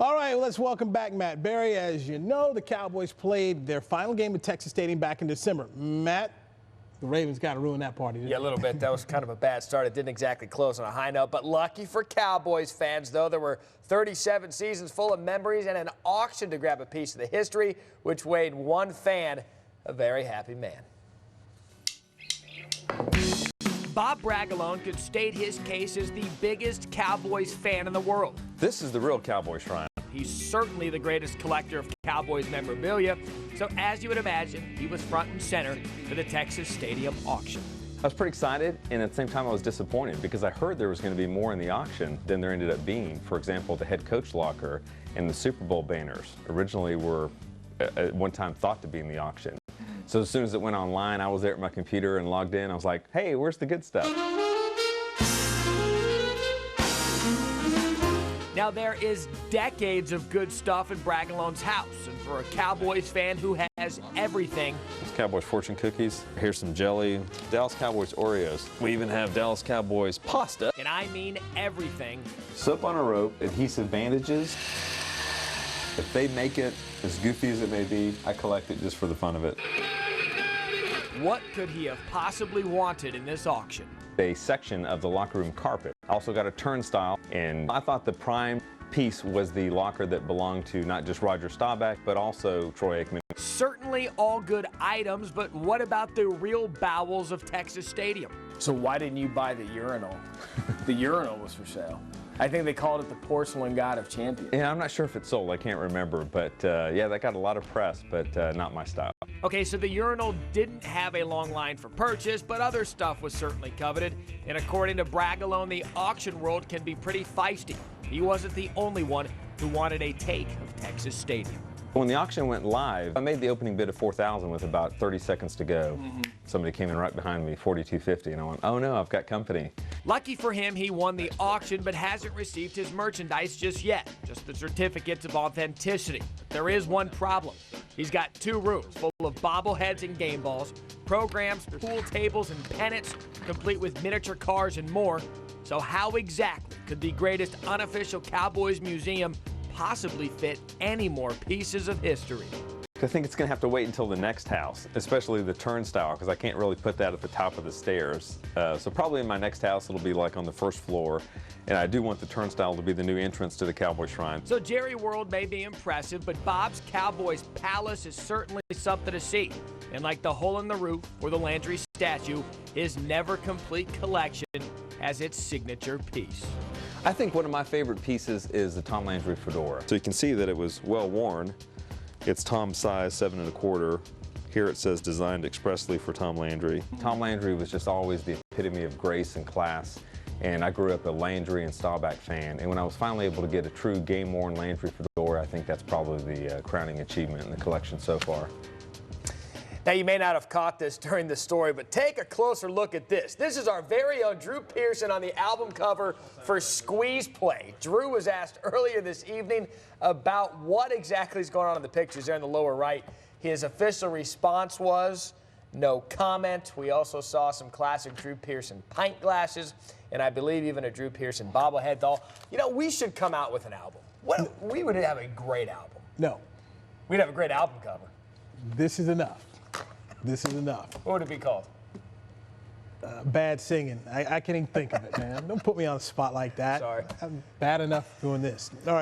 All right, well, let's welcome back Matt Berry. As you know, the Cowboys played their final game at Texas Stadium back in December. Matt, the Ravens got to ruin that party. Yeah, a little bit. That was kind of a bad start. It didn't exactly close on a high note. But lucky for Cowboys fans, though, there were 37 seasons full of memories and an auction to grab a piece of the history, which made one fan a very happy man. Bob Bragalone could state his case as the biggest Cowboys fan in the world. This is the real Cowboy shrine. He's certainly the greatest collector of Cowboys memorabilia, so as you would imagine, he was front and center for the Texas Stadium auction. I was pretty excited, and at the same time I was disappointed because I heard there was going to be more in the auction than there ended up being. For example, the head coach locker and the Super Bowl banners originally were at one time thought to be in the auction. So as soon as it went online, I was there at my computer and logged in. I was like, hey, where's the good stuff? Now, there is decades of good stuff in Bragalone's house, and for a Cowboys fan who has everything. There's Cowboys fortune cookies. Here's some jelly. Dallas Cowboys Oreos. We even have Dallas Cowboys pasta. And I mean everything. Soap on a rope, adhesive bandages. If they make it as goofy as it may be, I collect it just for the fun of it. What could he have possibly wanted in this auction? A section of the locker room carpet. Also got a turnstile, and I thought the prime piece was the locker that belonged to not just Roger Staubach, but also Troy Aikman. Certainly all good items, but what about the real bowels of Texas Stadium? So why didn't you buy the urinal? The urinal was for sale. I think they called it the porcelain god of champions. Yeah, I'm not sure if it's sold. I can't remember, but yeah, that got a lot of press, but not my style. Okay, so the urinal didn't have a long line for purchase, but other stuff was certainly coveted. And according to Bragalone, the auction world can be pretty feisty. He wasn't the only one who wanted a take of Texas Stadium. When the auction went live, I made the opening bid of $4,000 with about 30 seconds to go. Somebody came in right behind me, $4,250, and I went, oh no, I've got company. Lucky for him, he won the auction, but hasn't received his merchandise just yet, just the certificates of authenticity. But there is one problem. He's got 2 rooms full of bobbleheads and game balls, programs, pool tables, and pennants, complete with miniature cars and more. So how exactly could the greatest unofficial Cowboys museum possibly fit any more pieces of history? I think it's going to have to wait until the next house, especially the turnstile, because I can't really put that at the top of the stairs. So probably in my next house, it'll be like on the first floor. And I do want the turnstile to be the new entrance to the Cowboy Shrine. So Jerry World may be impressive, but Bob's Cowboys Palace is certainly something to see. And like the hole in the roof or the Landry statue, his never-complete collection has its signature piece. I think one of my favorite pieces is the Tom Landry fedora. So you can see that it was well worn. It's Tom's size, 7 1/4. Here it says designed expressly for Tom Landry. Tom Landry was just always the epitome of grace and class. And I grew up a Landry and Staubach fan. And when I was finally able to get a true game-worn Landry fedora, I think that's probably the crowning achievement in the collection so far. Now, you may not have caught this during the story, but take a closer look at this. This is our very own Drew Pearson on the album cover for Squeeze Play. Drew was asked earlier this evening about what exactly is going on in the pictures there in the lower right. His official response was no comment. We also saw some classic Drew Pearson pint glasses, and I believe even a Drew Pearson bobblehead doll. You know, we should come out with an album. We would have a great album. No. We'd have a great album cover. This is enough. This is enough. What would it be called? Bad singing. I can't even think of it, man. Don't put me on the spot like that. Sorry. I'm bad enough doing this. All right.